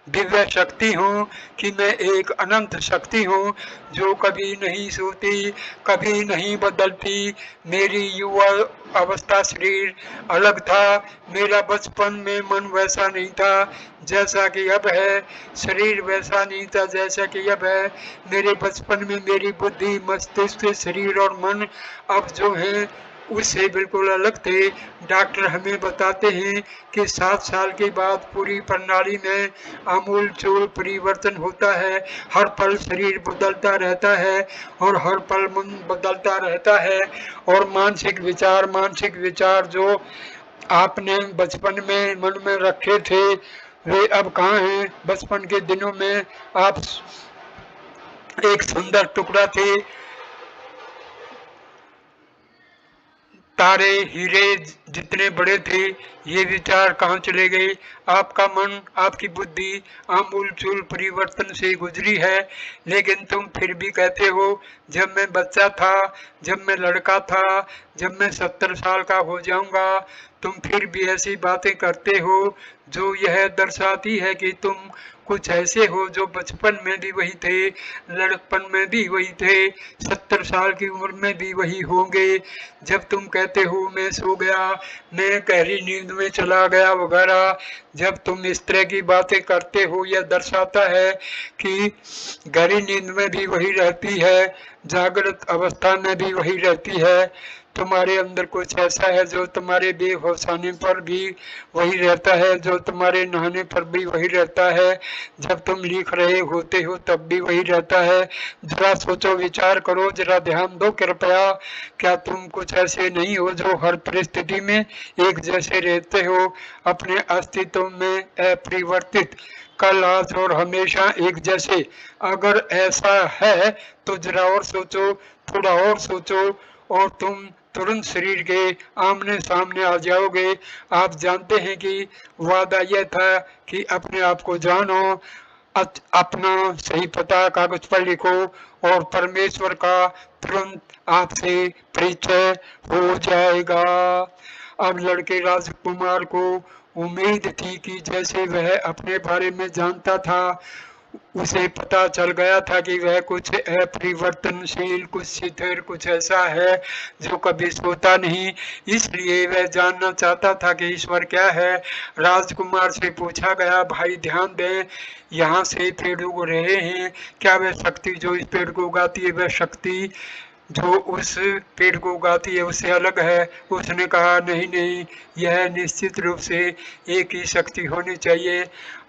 दिव्य शक्ति हूँ, कि मैं एक अनंत शक्ति हूँ जो कभी नहीं सोती, कभी नहीं बदलती। मेरी युवा अवस्था शरीर अलग था, मेरा बचपन में मन वैसा नहीं था जैसा कि अब है, शरीर वैसा नहीं था जैसा कि अब है। मेरे बचपन में मेरी बुद्धि, मस्तिष्क, शरीर और मन अब जो है उससे बिल्कुल अलग थे। डॉक्टर हमें बताते हैं कि 7 साल के बाद पूरी प्रणाली में आमूल चूल परिवर्तन होता है। हर पल शरीर बदलता रहता है और हर पल मन बदलता रहता है। और मानसिक विचार जो आपने बचपन में मन में रखे थे वे अब कहाँ हैं। बचपन के दिनों में आप एक सुंदर टुकड़ा थे, तारे हीरे जितने बड़े थे, ये विचार कहाँ चले गए। आपका मन, आपकी बुद्धि आमूल चूल परिवर्तन से गुजरी है, लेकिन तुम फिर भी कहते हो जब मैं बच्चा था, जब मैं लड़का था, जब मैं 70 साल का हो जाऊंगा। तुम फिर भी ऐसी बातें करते हो जो यह दर्शाती है कि तुम कुछ ऐसे हो जो बचपन में भी वही थे, लड़कपन में भी वही थे, 70 साल की उम्र में भी वही होंगे। जब तुम कहते हो मैं सो गया, मैं गहरी नींद में चला गया वगैरह, जब तुम इस तरह की बातें करते हो, यह दर्शाता है कि गहरी नींद में भी वही रहती है, जागृत अवस्था में भी वही रहती है। तुम्हारे अंदर कुछ ऐसा है जो तुम्हारे बेहोश होने पर भी वही रहता है, जो तुम्हारे नहाने पर भी वही रहता है, जब तुम लिख रहे होते हो तब भी वही रहता है। जरा सोचो, विचार करो, जरा ध्यान दो कृपया। क्या तुम कुछ ऐसे नहीं हो जो हर परिस्थिति में एक जैसे रहते हो, अपने अस्तित्व में अपरिवर्तित, कल, आज और हमेशा एक जैसे? अगर ऐसा है तो जरा और सोचो, थोड़ा और सोचो, और तुम तुरंत शरीर के आमने सामने आ जाओगे। आप जानते हैं कि वादा यह था कि अपने आप को जानो, अपना सही पता कागज पर लिखो और परमेश्वर का तुरंत आपसे परिचय हो जाएगा। अब लड़के राजकुमार को उम्मीद थी कि जैसे वह अपने बारे में जानता था, उसे पता चल गया था कि वह कुछ अपरिवर्तनशील, कुछ शिथिल, कुछ ऐसा है जो कभी सोता नहीं। इसलिए वह जानना चाहता था कि ईश्वर क्या है। राजकुमार से पूछा गया, भाई ध्यान दें, यहाँ से पेड़ उग रहे हैं, क्या वह शक्ति जो इस पेड़ को उगाती है, वह शक्ति जो उस पेड़ को उगाती है उससे अलग है? उसने कहा, नहीं नहीं, यह निश्चित रूप से एक ही शक्ति होनी चाहिए।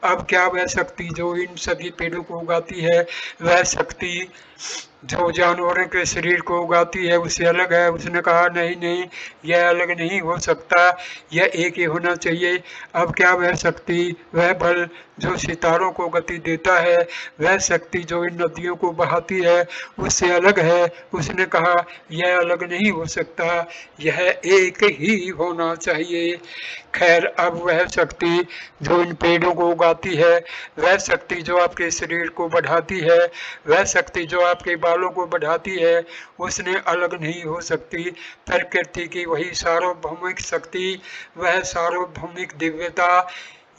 अब क्या वह शक्ति जो इन सभी पेड़ों को उगाती है, वह शक्ति जो जानवरों के शरीर को उगाती है उससे अलग है? उसने कहा, नहीं नहीं, यह अलग नहीं हो सकता, यह एक ही होना चाहिए। अब क्या वह शक्ति, वह बल जो सितारों को गति देता है, वह शक्ति जो इन नदियों को बहाती है उससे अलग है? उसने कहा, यह अलग नहीं हो सकता, यह एक ही होना चाहिए। खैर, अब वह शक्ति जो इन पेड़ों को उगाती है, वह शक्ति जो आपके शरीर को बढ़ाती है, वह शक्ति जो आपके बालों को बढ़ाती है, उसने अलग नहीं हो सकती। प्रकृति की वही सार्वभौमिक शक्ति, वह सार्वभौमिक दिव्यता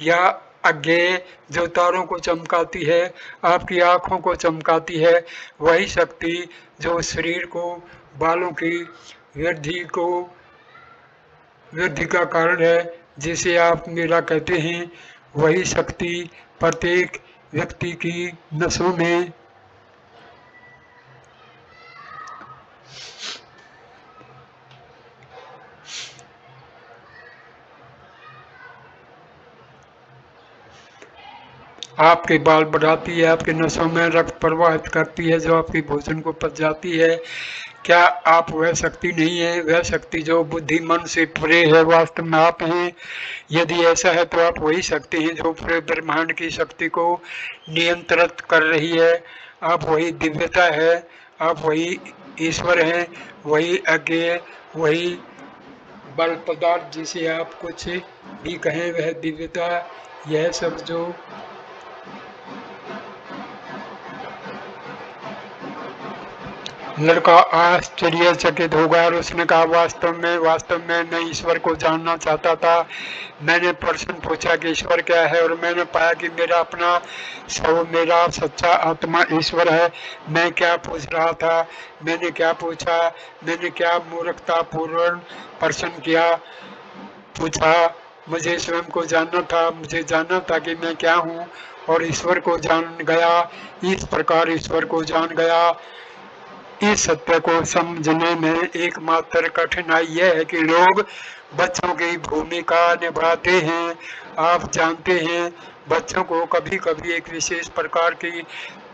या अज्ञेय जो तारों को चमकाती है, आपकी आँखों को चमकाती है, वही शक्ति जो शरीर को, बालों की वृद्धि का कारण है, जिसे आप मेरा कहते हैं, वही शक्ति प्रत्येक व्यक्ति की नसों में आपके बाल बढ़ाती है, आपके नसों में रक्त प्रवाहित करती है, जो आपके भोजन को पच जाती है। क्या आप वह शक्ति नहीं है? वह शक्ति जो बुद्धि मन से परे है, वास्तव में आप हैं। यदि ऐसा है तो आप वही शक्ति हैं जो पूरे ब्रह्मांड की शक्ति को नियंत्रित कर रही है। आप वही दिव्यता है, आप वही ईश्वर हैं, वही अज्ञेय, वही बल पदार्थ, जिसे आप कुछ भी कहें, वह दिव्यता। यह सब जो लड़का आश्चर्यचकित हो गया और उसने कहा, वास्तव में मैं ईश्वर को जानना चाहता था। मैंने प्रश्न पूछा कि ईश्वर क्या है, और मैंने पाया कि मेरा सच्चा आत्मा ईश्वर है। मैं क्या पूछ रहा था, मैंने क्या पूछा, मैंने क्या मूर्खतापूर्ण प्रश्न पूछा। मुझे स्वयं को जानना था, मुझे जानना था कि मैं क्या हूँ, और ईश्वर को जान गया। इस प्रकार ईश्वर को जान गया। इस सत्य को समझने में एकमात्र कठिनाई यह है कि लोग बच्चों की भूमिका निभाते हैं। आप जानते हैं, बच्चों को कभी कभी एक विशेष प्रकार की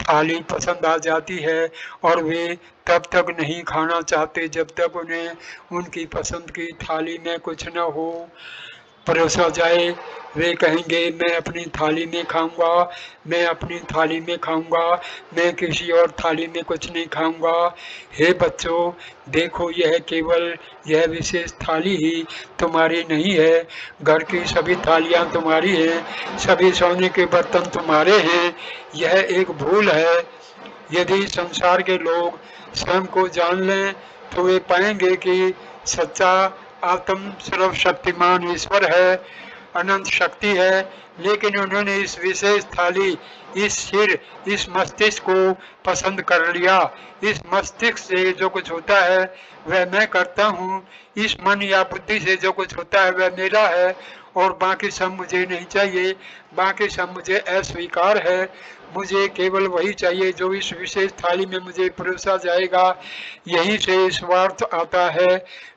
थाली पसंद आ जाती है, और वे तब तक नहीं खाना चाहते जब तक उन्हें उनकी पसंद की थाली में कुछ न हो परोसा जाए। वे कहेंगे, मैं अपनी थाली में खाऊंगा, मैं अपनी थाली में खाऊंगा, मैं किसी और थाली में कुछ नहीं खाऊंगा। हे बच्चों, देखो, यह विशेष थाली ही तुम्हारी नहीं है। घर की सभी थालियां तुम्हारी हैं, सभी सोने के बर्तन तुम्हारे हैं। यह एक भूल है। यदि संसार के लोग स्वयं को जान लें तो वे पाएंगे कि सच्चा आत्म सर्वशक्तिमान ईश्वर है, अनंत शक्ति है, लेकिन उन्होंने इस विशेष थाली, इस सिर, इस मस्तिष्क को पसंद कर लिया। इस मस्तिष्क से जो कुछ होता है वह मैं करता हूँ, इस मन या बुद्धि से जो कुछ होता है वह मेरा है, और बाकी सब मुझे नहीं चाहिए, बाकी सब मुझे अस्वीकार है। मुझे केवल वही चाहिए जो इस विशेष थाली में मुझे परोसा जाएगा। यहीं से स्वार्थ आता है।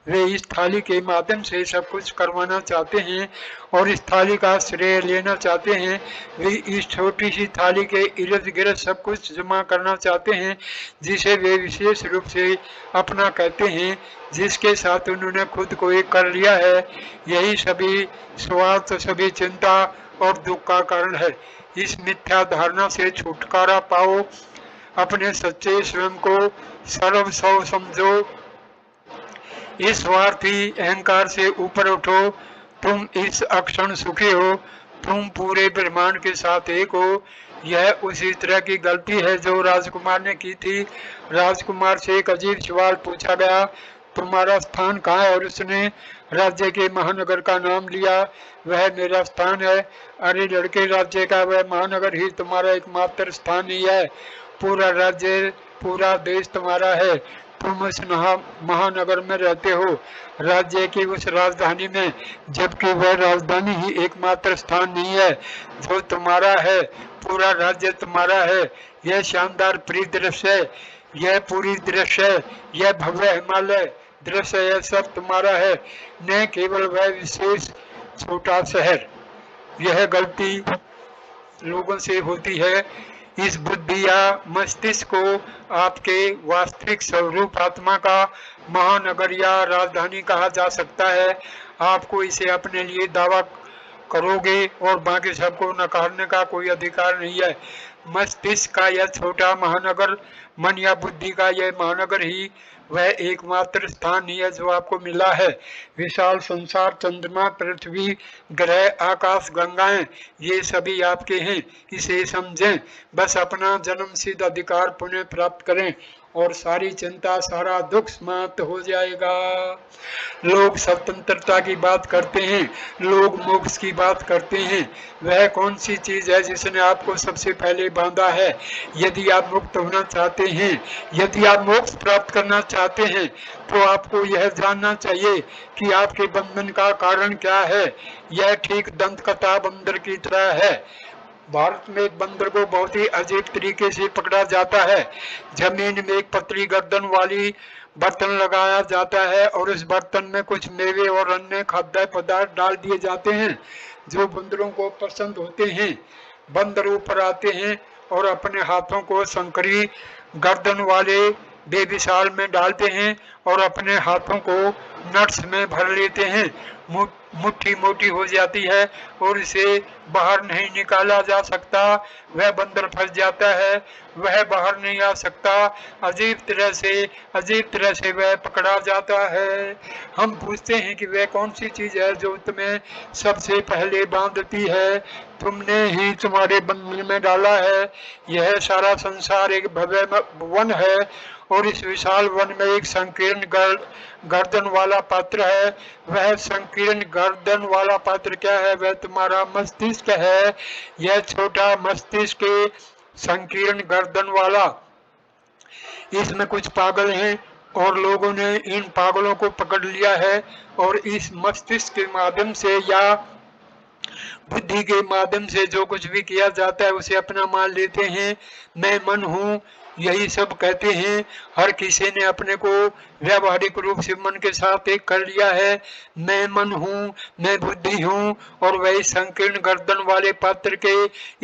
वे इस थाली के माध्यम से सब कुछ करवाना चाहते हैं और इस थाली का श्रेय लेना चाहते हैं। वे इस छोटी सी थाली के इर्द गिर्द सब कुछ जमा करना चाहते हैं, जिसे वे विशेष रूप से अपना कहते हैं, जिसके साथ उन्होंने खुद को एक कर लिया है। यही सभी स्वार्थ, सभी चिंता और दुख का कारण है। इस मिथ्या धारणा से छुटकारा पाओ, अपने सच्चे स्वयं को सर्वस्व समझो, इस स्वार्थी अहंकार से ऊपर उठो। तुम इस अक्षण सुखी हो, तुम पूरे ब्रह्मांड के साथ एक हो। यह उसी तरह की गलती है जो राजकुमार ने की थी। राजकुमार से एक अजीब सवाल पूछा गया, तुम्हारा स्थान कहाँ है? और उसने राज्य के महानगर का नाम लिया, वह मेरा स्थान है। अरे लड़के, राज्य का वह महानगर ही तुम्हारा एकमात्र स्थान ही है। पूरा राज्य, पूरा देश तुम्हारा है। तुम उस महानगर में रहते हो, राज्य की उस राजधानी में, जबकि वह राजधानी ही एकमात्र स्थान नहीं है जो तुम्हारा है। पूरा राज्य तुम्हारा है। यह शानदार परिदृश्य है, यह पूरी दृश्य है, यह भव्य हिमालय दृश्य, यह सब तुम्हारा है, न केवल वह विशेष छोटा शहर। यह गलती लोगों से होती है। इस बुद्धि या मस्तिष्क को आपके वास्तविक स्वरूप आत्मा का महानगर या राजधानी कहा जा सकता है। आपको इसे अपने लिए दावा करोगे और बाकी सबको नकारने का कोई अधिकार नहीं है। मस्तिष्क का यह छोटा महानगर, मन या बुद्धि का यह महानगर ही वह एकमात्र स्थान ही है जो आपको मिला है। विशाल संसार, चंद्रमा, पृथ्वी, ग्रह, आकाश, गंगाएं, ये सभी आपके हैं। इसे समझें, बस अपना जन्मसिद्ध अधिकार पुनः प्राप्त करें और सारी चिंता, सारा दुख समाप्त हो जाएगा। लोग स्वतंत्रता की बात करते हैं, लोग मोक्ष की बात करते हैं। वह कौन सी चीज है जिसने आपको सबसे पहले बांधा है? यदि आप मुक्त होना चाहते हैं, यदि आप मोक्ष प्राप्त करना चाहते हैं, तो आपको यह जानना चाहिए कि आपके बंधन का कारण क्या है। यह ठीक दंत कथा बंदर की तरह है। भारत में एक बंदर को बहुत ही अजीब तरीके से पकड़ा जाता है। जमीन में एक पतली गर्दन वाली बर्तन लगाया जाता है और इस बर्तन में कुछ मेवे और अन्य खाद्य पदार्थ डाल दिए जाते हैं जो बंदरों को पसंद होते हैं। बंदर ऊपर आते हैं और अपने हाथों को संकरी गर्दन वाले बेविशाल में डालते हैं और अपने हाथों को नट्स में भर लेते हैं। मुट्ठी मोटी हो जाती है और इसे बाहर नहीं निकाला जा सकता। वह बंदर फंस जाता है, वह बाहर नहीं आ सकता। अजीब तरह से वह पकड़ा जाता है। हम पूछते हैं कि वह कौन सी चीज है जो तुम्हें सबसे पहले बांधती है? तुमने ही तुम्हारे बंधन में डाला है। यह सारा संसार एक भव्य वन है और इस विशाल वन में एक संकीर्ण गर्दन वाला पात्र है। वह संकीर्ण गर्दन वाला पात्र क्या है? वह तुम्हारा मस्तिष्क है। यह छोटा मस्तिष्क के संकीर्ण गर्दन वाला, इसमें कुछ पागल हैं और लोगों ने इन पागलों को पकड़ लिया है और इस मस्तिष्क के माध्यम से या बुद्धि के माध्यम से जो कुछ भी किया जाता है उसे अपना मान लेते हैं। मैं मन हूँ, यही सब कहते हैं। हर किसी ने अपने को व्यावहारिक रूप से मन के साथ एक कर लिया है। मैं मन हूँ, मैं बुद्धि हूँ, और वही संकीर्ण गर्दन वाले पात्र के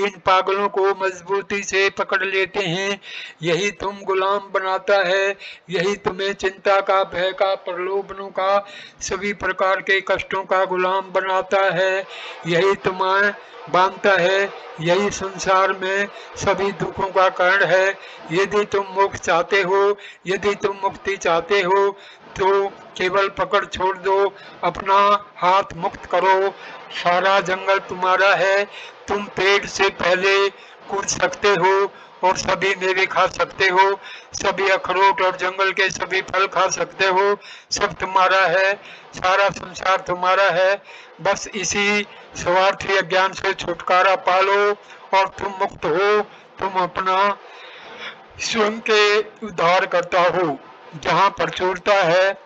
इन पागलों को मजबूती से पकड़ लेते हैं। यही तुम गुलाम बनाता है, यही तुम्हें चिंता का, भय का, प्रलोभनों का, सभी प्रकार के कष्टों का गुलाम बनाता है। यही तुम्हें बांधता है, यही संसार में सभी दुखों का कारण है। यदि तुम मोक्ष चाहते हो, यदि तुम मुक्ति चाहते हो, तो केवल पकड़ छोड़ दो, अपना हाथ मुक्त करो। सारा जंगल तुम्हारा है। तुम पेड़ से पहले कूद सकते हो और सभी मेवे खा सकते हो, सभी अखरोट और जंगल के सभी फल खा सकते हो। सब तुम्हारा है, सारा संसार तुम्हारा है। बस इसी स्वार्थी अज्ञान से छुटकारा पालो और तुम मुक्त हो। तुम अपना स्वयं के उद्धार करता हो। जहाँ प्रचुरता है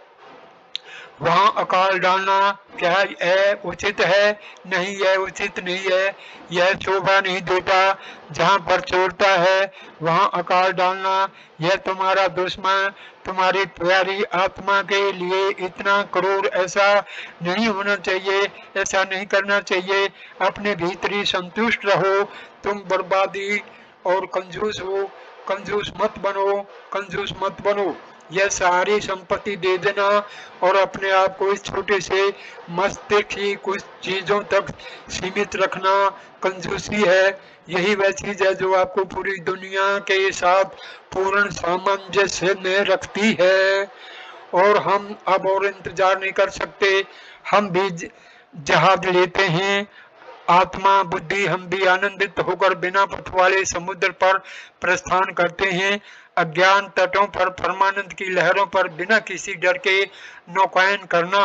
वहाँ अकाल डालना क्या है उचित है? नहीं, यह उचित नहीं है, यह शोभा नहीं देता। जहाँ प्रचुरता है वहाँ अकाल डालना, यह तुम्हारा दुश्मन, तुम्हारी प्यारी आत्मा के लिए इतना क्रूर ऐसा नहीं होना चाहिए, ऐसा नहीं करना चाहिए। अपने भीतरी संतुष्ट रहो। तुम बर्बादी और कंजूस हो, कंजूस मत बनो, कंजूस मत बनो। यह सारी संपत्ति दे देना और अपने आप को इस छोटे से मस्तिष्क की कुछ चीजों तक सीमित रखना कंजूसी है। यही वह चीज है जो आपको पूरी दुनिया के साथ पूर्ण सामंजस्य में रखती है। और हम अब और इंतजार नहीं कर सकते। हम भी जहाज लेते हैं, आत्मा बुद्धि हम भी आनंदित होकर बिना पथ वाले समुद्र पर प्रस्थान करते हैं। अज्ञान तटों पर परमानंद की लहरों पर बिना किसी डर के नौकायन करना,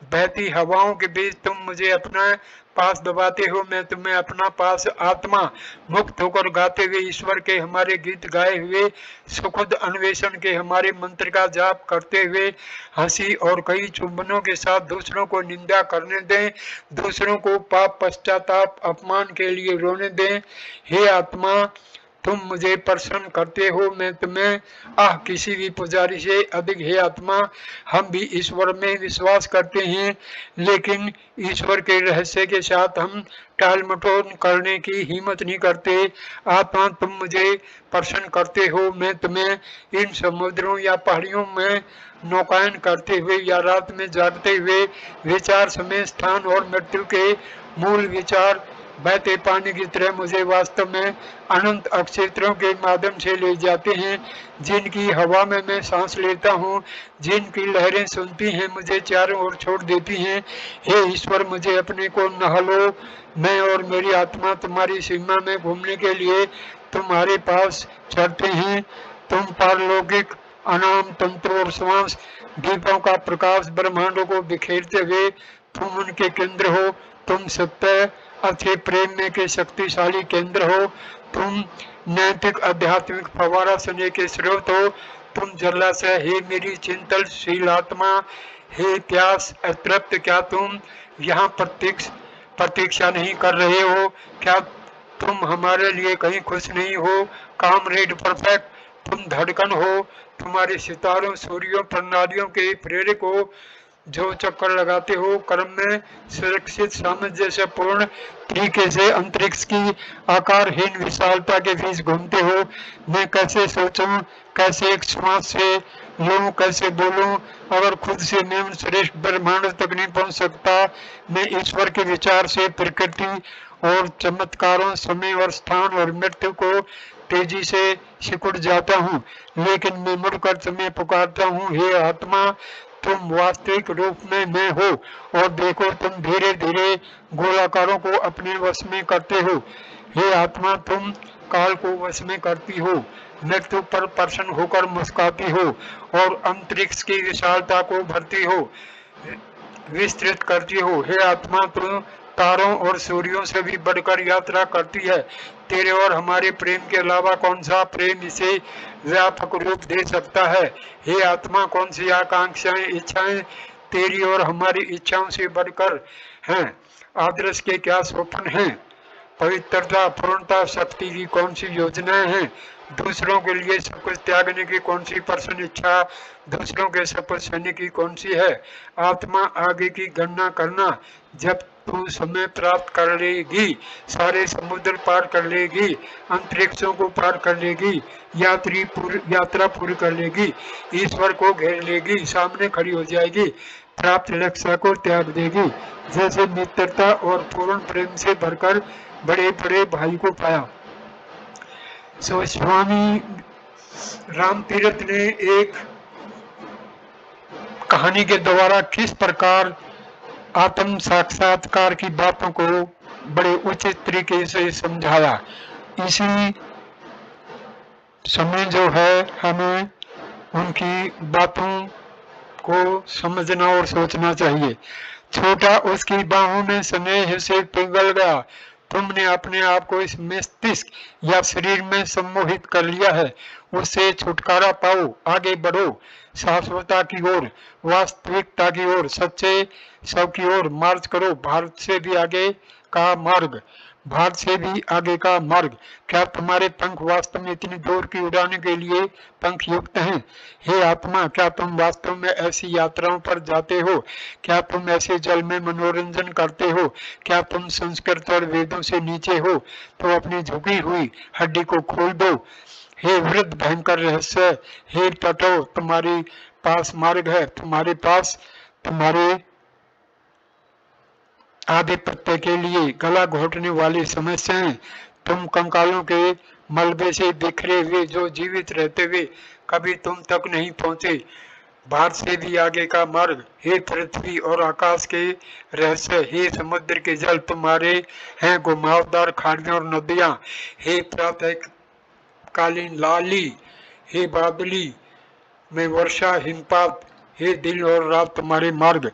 बहती हवाओं के बीच तुम मुझे अपना पास दबाते हो, मैं तुम्हें अपना पास आत्मा मुक्त होकर गाते हुए ईश्वर के हमारे गीत गाए हुए, सुखद अन्वेषण के हमारे मंत्र का जाप करते हुए, हंसी और कई चुंबनों के साथ दूसरों को निंदा करने दें, दूसरों को पाप पश्चाताप अपमान के लिए रोने दें। हे आत्मा तुम मुझे प्रसन्न करते हो, मैं तुम्हें किसी भी पुजारी से अधिक। हे आत्मा हम भी ईश्वर में विश्वास करते हैं, लेकिन ईश्वर के रहस्य के साथ हम टाल मटोल करने की हिम्मत नहीं करते। आत्मा तुम मुझे प्रसन्न करते हो, मैं तुम्हें इन समुद्रों या पहाड़ियों में नौकायन करते हुए या रात में जागते हुए विचार समय स्थान और मृत्यु के मूल विचार बहते पानी की तरह मुझे वास्तव में अनंत अक्षेत्रों के माध्यम से ले जाते हैं, जिनकी हवा में मैं सांस लेता हूँ, जिनकी लहरें सुनती हैं मुझे चारों ओर छोड़ देती हैं। हे ईश्वर मुझे अपने को नहलो, मैं और मेरी आत्मा तुम्हारी सीमा में घूमने के लिए तुम्हारे पास चढ़ते हैं। तुम पारलौकिक अनाम तंत्र और श्वास दीपों का प्रकाश ब्रह्मांडों को बिखेरते हुए तुम उनके केंद्र हो। तुम सत्य अच्छे प्रेम में के शक्तिशाली केंद्र हो। तुम नैतिक आध्यात्मिक फवारा सुने के स्रोत हो। तुम जलाशय, हे मेरी चिंतनशील आत्मा, हे प्यास अतृप्त, क्या तुम यहाँ प्रतीक्षा नहीं कर रहे हो? क्या तुम हमारे लिए कहीं खुश नहीं हो? कामरेड परफेक्ट तुम धड़कन हो, तुम्हारे सितारों सूर्यों प्रणालियों के प्रेरक हो, जो चक्कर लगाते हो कर्म में सुरक्षित सामंजस्य पूर्ण तरीके से अंतरिक्ष की आकारहीन विशालता के बीच घूमते हो। मैं कैसे सोचूं, कैसे एक श्वास से लूं, कैसे बोलूं, अगर खुद से मैं उन श्रेष्ठ ब्रह्मांड तक नहीं पहुंच सकता। मैं ईश्वर के विचार से प्रकृति और चमत्कारों समय और स्थान और मृत्यु को तेजी से सिकुड़ जाता हूँ, लेकिन मैं मुड़कर तुम्हें पुकारता हूँ। हे आत्मा तुम वास्तविक रूप में मैं हो, और देखो तुम धीरे धीरे गोलाकारों को अपने वश में करते हो। हे आत्मा तुम काल को वश में करती हो, मृत्यु पर प्रसन्न होकर मुस्काती हो और अंतरिक्ष की विशालता को भरती हो, विस्तृत करती हो। हे आत्मा तुम तारों और सूर्यों से भी बढ़कर यात्रा करती है। तेरे और हमारे प्रेम के अलावा कौन सा प्रेम इसे व्यापक रूप दे सकता है? हे आत्मा कौन सी आकांक्षाएं इच्छाएं तेरी और हमारी इच्छाओं से बढ़कर हैं? आदर्श के क्या स्वप्न हैं? पवित्रता पूर्णता शक्ति की कौन सी योजनाएं हैं? दूसरों के लिए सब कुछ त्यागने की कौन सी प्रसन्न इच्छा, दूसरों के सब कुछ सहने की कौन सी है? आत्मा आगे की गणना करना, जब तू समय प्राप्त कर लेगी, सारे समुद्र पार कर लेगी, अंतरिक्षों को पार कर लेगी, यात्रा पूरी कर लेगी, ईश्वर को घेर लेगी, सामने खड़ी हो जाएगी, प्राप्त लक्ष्य को त्याग देगी, जैसे मित्रता और पूर्ण प्रेम से भरकर बड़े बड़े भाई को पाया। सो स्वामी राम तीर्थ ने एक कहानी के द्वारा किस प्रकार आत्म साक्षात्कार की बातों को बड़े उचित तरीके से समझाया। इसी समय जो है हमें उनकी बातों को समझना और सोचना चाहिए। छोटा उसकी बाहों में स्नेह से पिघल गया। तुमने अपने आप को इस मस्तिष्क या शरीर में सम्मोहित कर लिया है। उससे छुटकारा पाओ, आगे बढ़ो, शाश्वतता की ओर, वास्तविकता की ओर, सच्चे सब की ओर मार्च करो। भारत से भी आगे का मार्ग, भारत से भी आगे का मार्ग। क्या तुम्हारे पंख वास्तव में इतनी दूर की उड़ाने के लिए पंख युक्त हैं? हे आत्मा क्या तुम वास्तव में ऐसी यात्राओं पर जाते हो? क्या तुम ऐसे जल में मनोरंजन करते हो? क्या तुम संस्कृत और वेदों से नीचे हो? तो अपनी झुकी हुई हड्डी को खोल दो। हे वृद्ध भयंकर रहस्य, हे तटो तुम्हारे पास मार्ग है, तुम्हारे पास तुम्हारे आधिपत्य के लिए गला घोटने वाली समस्याएं, तुम कंकालों के मलबे से बिखरे हुए जो जीवित रहते हुए कभी तुम तक नहीं पहुंचे। भारत से भी आगे का मार्ग, हे पृथ्वी और आकाश के रहस्य, हे समुद्र के जल तुम्हारे हैं, घुमावदार खाड़ियां और नदियां, हे प्रातः कालीन लाली, हे बादली में वर्षा हिमपात, हे दिन और रात तुम्हारे मार्ग।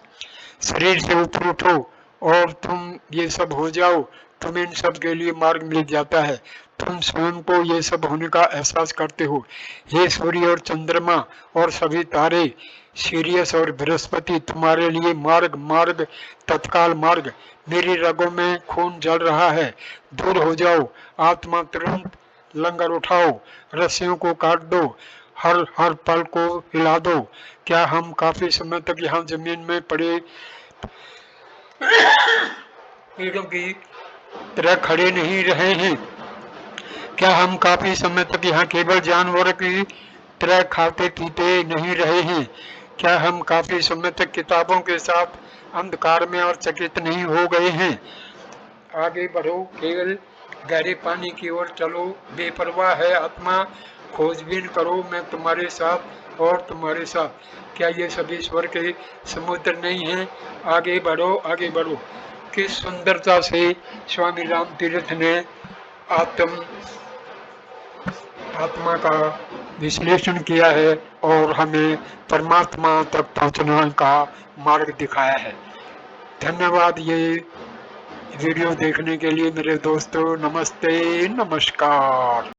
शरीर से ऊपर उठो और तुम ये सब हो जाओ, तुम्हें इन सब के लिए मार्ग मिल जाता है। तुम स्वयं को ये सब होने का एहसास करते हो। हे सूर्य और चंद्रमा और सभी तारे, सीरियस और बृहस्पति, तुम्हारे लिए मार्ग मार्ग तत्काल मार्ग। मेरी रगों में खून जल रहा है, दूर हो जाओ। आत्मा तुरंत लंगर उठाओ, रस्सियों को काट दो, हर हर पल को हिला दो। क्या हम काफी समय तक यहाँ जमीन में पड़े पेड़ों की तरह खड़े नहीं रहे हैं? क्या हम काफी समय तक यहाँ केवल जानवर की तरह खाते पीते नहीं रहे हैं? क्या हम काफी समय तक किताबों के साथ अंधकार में और चकित नहीं हो गए हैं? आगे बढ़ो, केवल गहरे पानी की ओर चलो, बेपरवाह है आत्मा, खोजबीन करो, मैं तुम्हारे साथ और तुम्हारे साथ। क्या ये सभी स्वर के समुद्र नहीं हैं? आगे बढ़ो, आगे बढ़ो। किस सुंदरता से स्वामी राम तीर्थ ने आत्म आत्मा का विश्लेषण किया है और हमें परमात्मा तक पहुंचने का मार्ग दिखाया है। धन्यवाद ये वीडियो देखने के लिए मेरे दोस्तों। नमस्ते, नमस्कार।